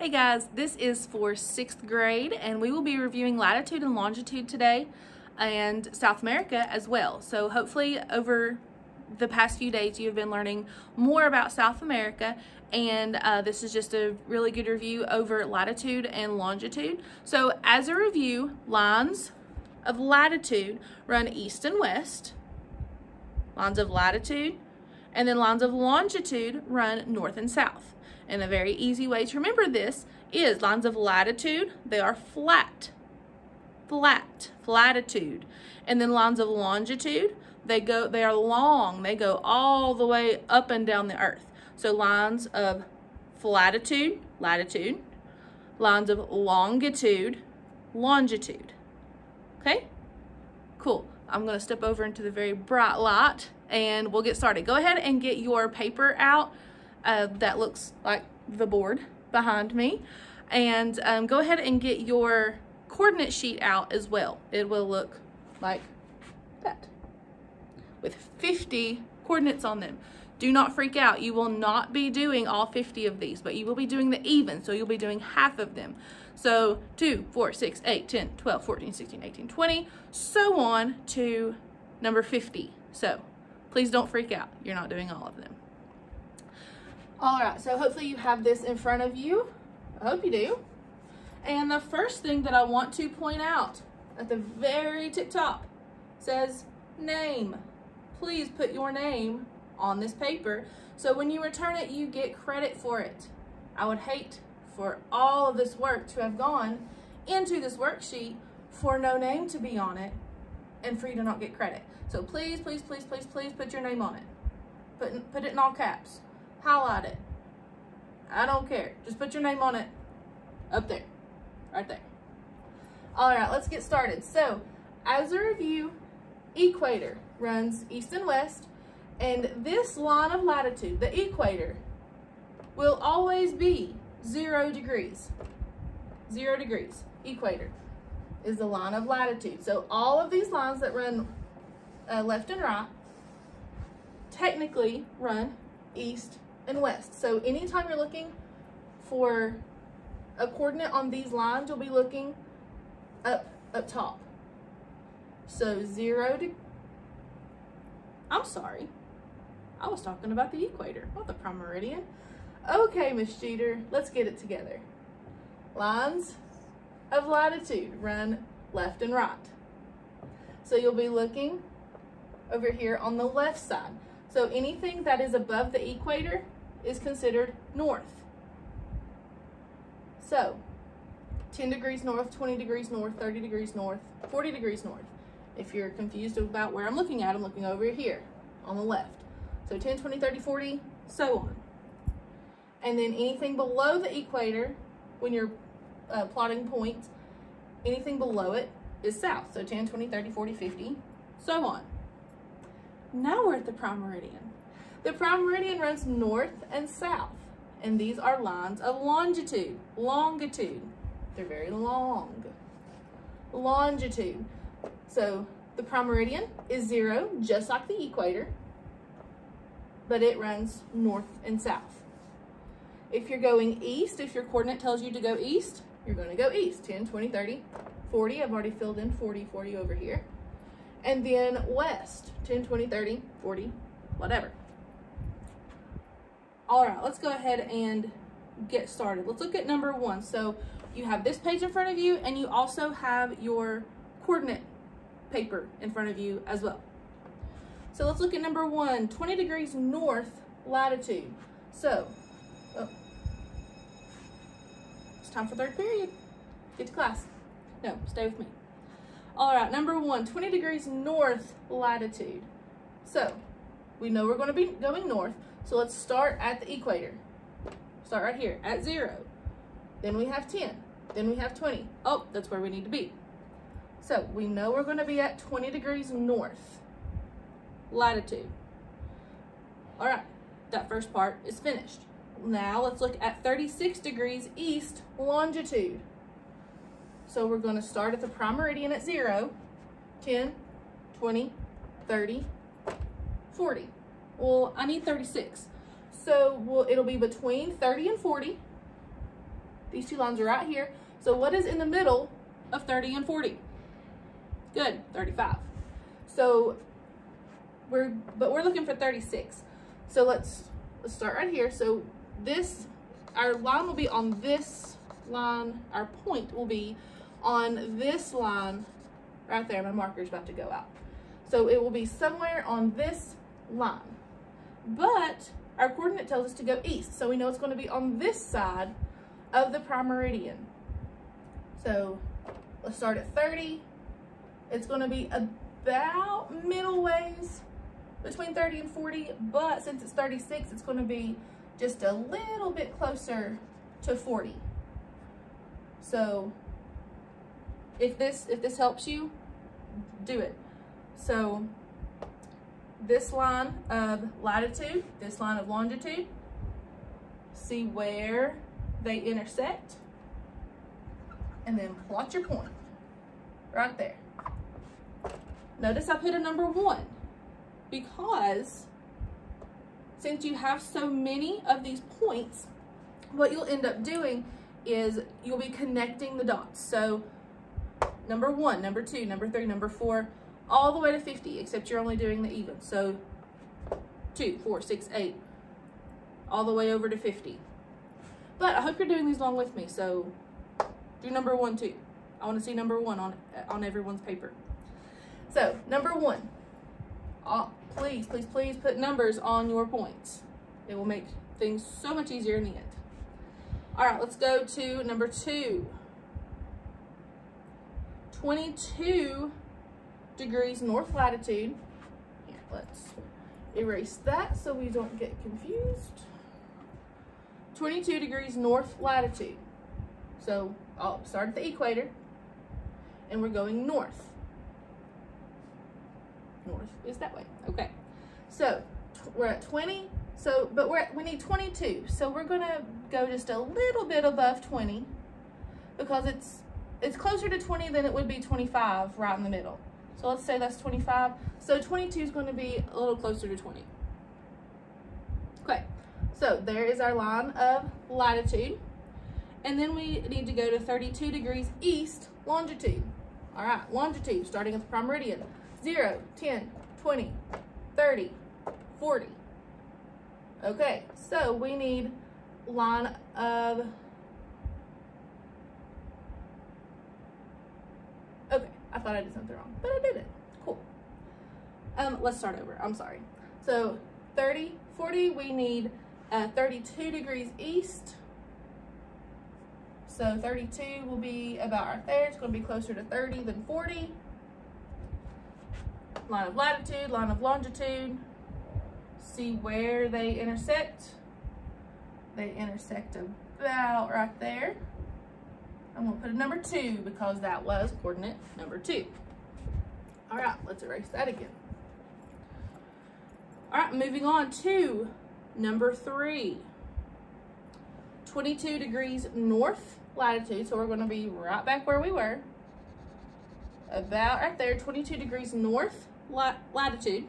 Hey guys, this is for 6th grade and we will be reviewing latitude and longitude today and South America as well. So hopefully over the past few days you have been learning more about South America, and this is just a really good review over latitude and longitude. So as a review, lines of latitude run east and west, lines of latitude, and then lines of longitude run north and south. And a very easy way to remember this is lines of latitude, they are flat, latitude. And then lines of longitude, they are long, they go all the way up and down the earth. So lines of latitude, latitude, lines of longitude, longitude. Okay? Cool. I'm going to step over into the very bright light and we'll get started. Go ahead and get your paper out. That looks like the board behind me, and go ahead and get your coordinate sheet out as well. It will look like that with 50 coordinates on them. Do not freak out. You will not be doing all 50 of these, but you will be doing the even, so you'll be doing half of them. So 2, 4, 6, 8, 10, 12, 14, 16, 18, 20, so on to number 50. So please don't freak out. You're not doing all of them. All right, so hopefully you have this in front of you. I hope you do. And the first thing that I want to point out at the very tip top says name. Please put your name on this paper so when you return it, you get credit for it. I would hate for all of this work to have gone into this worksheet for no name to be on it and for you to not get credit. So please, please, please, please, please put your name on it. Put it in all caps. Highlight it. I don't care. Just put your name on it up there, right there. All right, let's get started. So as a review, equator runs east and west, and this line of latitude, the equator, will always be 0 degrees. 0 degrees. Equator is the line of latitude. So all of these lines that run left and right technically run east and west. So anytime you're looking for a coordinate on these lines, you'll be looking up top. So 0 to, I'm sorry, I was talking about the equator, not the prime meridian. Okay, Miss Jeter, let's get it together. Lines of latitude run left and right. So you'll be looking over here on the left side. So anything that is above the equator is considered north. So 10 degrees north, 20 degrees north, 30 degrees north, 40 degrees north. If you're confused about where I'm looking at, I'm looking over here on the left. So 10, 20, 30, 40, so on. And then anything below the equator, when you're plotting points, anything below it is south. So 10, 20, 30, 40, 50, so on. Now we're at the prime meridian. The prime meridian runs north and south, and these are lines of longitude. Longitude, they're very long. Longitude. So the prime meridian is 0, just like the equator, but it runs north and south. If you're going east, if your coordinate tells you to go east, you're going to go east. 10, 20, 30, 40. I've already filled in 40, 40 over here. And then west, 10, 20, 30, 40, whatever. All right, let's go ahead and get started. Let's look at number 1. So you have this page in front of you, and you also have your coordinate paper in front of you as well. So let's look at number 1, 20 degrees north latitude. So, it's time for third period. Get to class. No, stay with me. All right, number 1, 20 degrees north latitude. So we know we're going to be going north. So let's start at the equator. Start right here at 0. Then we have 10. Then we have 20. Oh, that's where we need to be. So we know we're going to be at 20 degrees north latitude. All right, that first part is finished. Now let's look at 36 degrees east longitude. So we're going to start at the prime meridian at 0, 10, 20, 30, 40. Well, I need 36. So it'll be between 30 and 40. These two lines are right here. So what is in the middle of 30 and 40? Good, 35. So we're looking for 36. So let's start right here. So our line will be on this line. Our point will be on this line right there. My marker's about to go out. So it will be somewhere on this line. But our coordinate tells us to go east. So we know it's going to be on this side of the prime meridian. So let's start at 30. It's going to be about middle ways between 30 and 40, but since it's 36, it's going to be just a little bit closer to 40. So if this helps you, do it. So this line of latitude, this line of longitude, see where they intersect, and then plot your point right there. Notice I put a number 1 because since you have so many of these points, what you'll end up doing is you'll be connecting the dots. So number 1, number 2, number 3, number 4, all the way to 50, except you're only doing the even. So 2, 4, 6, 8, all the way over to 50. But I hope you're doing these along with me, so do number 1 too. I want to see number 1 on everyone's paper. So number 1, please, please, please put numbers on your points. It will make things so much easier in the end. All right, let's go to number 2. 22 degrees north latitude. Here, let's erase that so we don't get confused. 22 degrees north latitude. So I'll start at the equator and we're going north. North is that way. Okay. So we're at 20. So, but we need 22. So we're gonna go just a little bit above 20 because it's closer to 20 than it would be 25 right in the middle. So let's say that's 25. So 22 is going to be a little closer to 20. Okay. So there is our line of latitude. And then we need to go to 32 degrees east longitude. All right, longitude starting at the prime meridian. 0, 10, 20, 30, 40. Okay, so we need line of, okay, I thought I did something wrong, but I did it. Cool. Let's start over, I'm sorry. So 30, 40, we need 32 degrees east. So 32 will be about right there. It's going to be closer to 30 than 40. Line of latitude, line of longitude. See where they intersect. They intersect about right there. I'm going to put a number 2 because that was coordinate number 2. All right, let's erase that again. All right, moving on to number 3. 22 degrees north latitude, so we're going to be right back where we were. About right there, 22 degrees north latitude,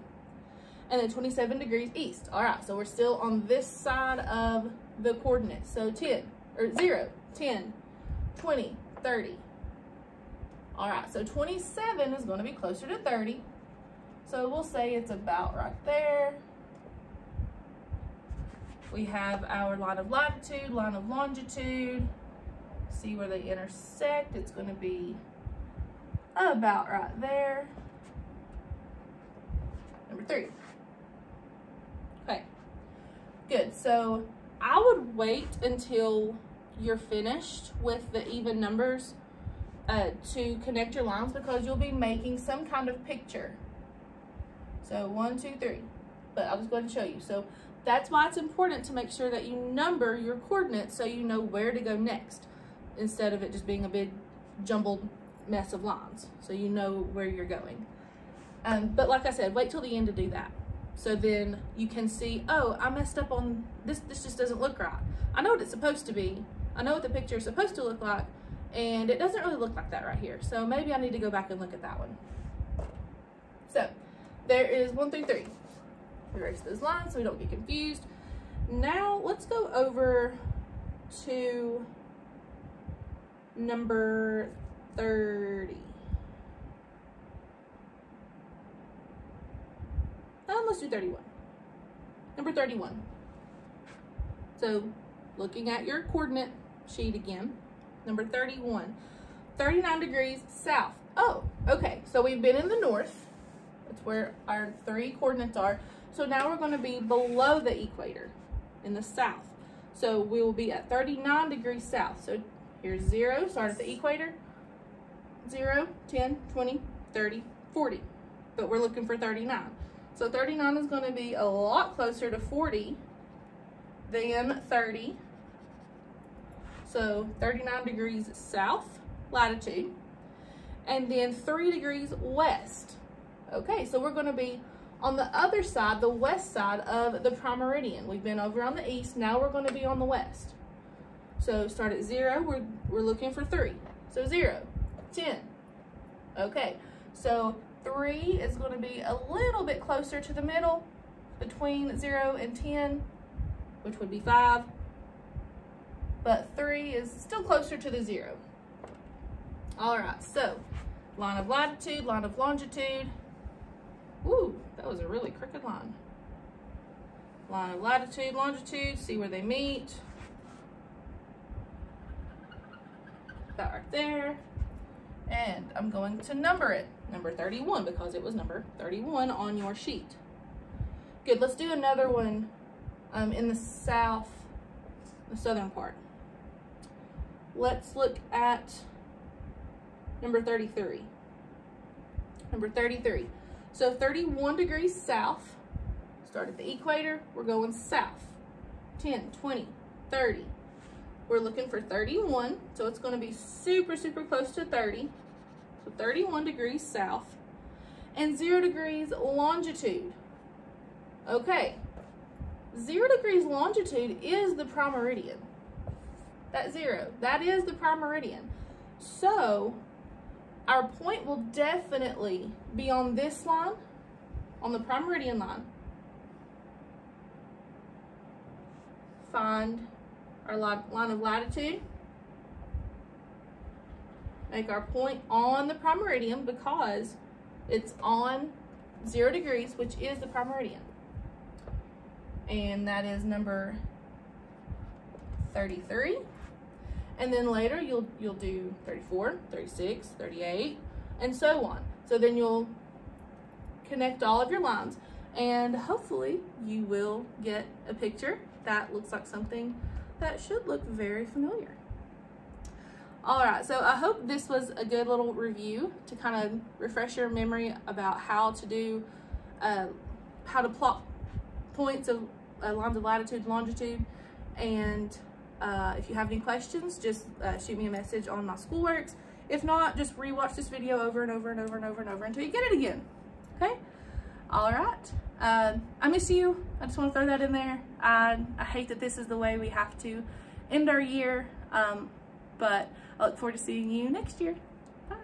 and then 27 degrees east. All right, so we're still on this side of the coordinates. So 0, 10, 20, 30. All right, so 27 is going to be closer to 30. So we'll say it's about right there. We have our line of latitude, line of longitude. See where they intersect. It's going to be about right there. Number 3. Okay, good. So I would wait until you're finished with the even numbers to connect your lines because you'll be making some kind of picture. So 1, 2, 3, but I'll just go ahead and show you. So that's why it's important to make sure that you number your coordinates so you know where to go next instead of it just being a big jumbled mess of lines. So you know where you're going. But like I said, wait till the end to do that. So then you can see, oh, I messed up on this. This just doesn't look right. I know what it's supposed to be. I know what the picture is supposed to look like, and it doesn't really look like that right here. So maybe I need to go back and look at that one. So there is 1 through 3. Erase those lines so we don't get confused. Now let's go over to number 30. Let's do 31. Number 31. So looking at your coordinate sheet again, number 31, 39 degrees south. Oh, okay, so we've been in the north. That's where our 3 coordinates are. So now we're going to be below the equator in the south. So we will be at 39 degrees south. So here's 0, start at the equator. 0, 10, 20, 30, 40. But we're looking for 39. So 39 is going to be a lot closer to 40 than 30. So 39 degrees south latitude. And then 3 degrees west. Okay, so we're going to be on the other side, the west side of the prime meridian. We've been over on the east, now we're going to be on the west. So start at 0, we're looking for 3. So 0, 10. Okay, so 3 is going to be a little bit closer to the middle, between 0 and 10, which would be 5. But 3 is still closer to the 0. All right, so line of latitude, line of longitude. Ooh, that was a really crooked line. Line of latitude, longitude, see where they meet. That right there. And I'm going to number it, number 31, because it was number 31 on your sheet. Good, let's do another one in the south, the southern part. Let's look at number 33. Number 33. So 31 degrees south, start at the equator, we're going south. 10, 20, 30. We're looking for 31, so it's going to be super, super close to 30. So 31 degrees south. And 0 degrees longitude. Okay, 0 degrees longitude is the prime meridian. That 0, that is the prime meridian. So our point will definitely be on this line, on the prime meridian line. Find our line of latitude. Make our point on the prime meridian because it's on 0 degrees, which is the prime meridian. And that is number 33. And then later you'll do 34, 36, 38, and so on. So then you'll connect all of your lines and hopefully you will get a picture that looks like something that should look very familiar. All right, so I hope this was a good little review to kind of refresh your memory about how to do, how to plot points of lines of latitude and longitude. And if you have any questions, just shoot me a message on my Schoolworks. If not, just rewatch this video over and over and over and over and over until you get it again, okay? All right, I miss you. I just want to throw that in there. I hate that this is the way we have to end our year, but I look forward to seeing you next year. Bye.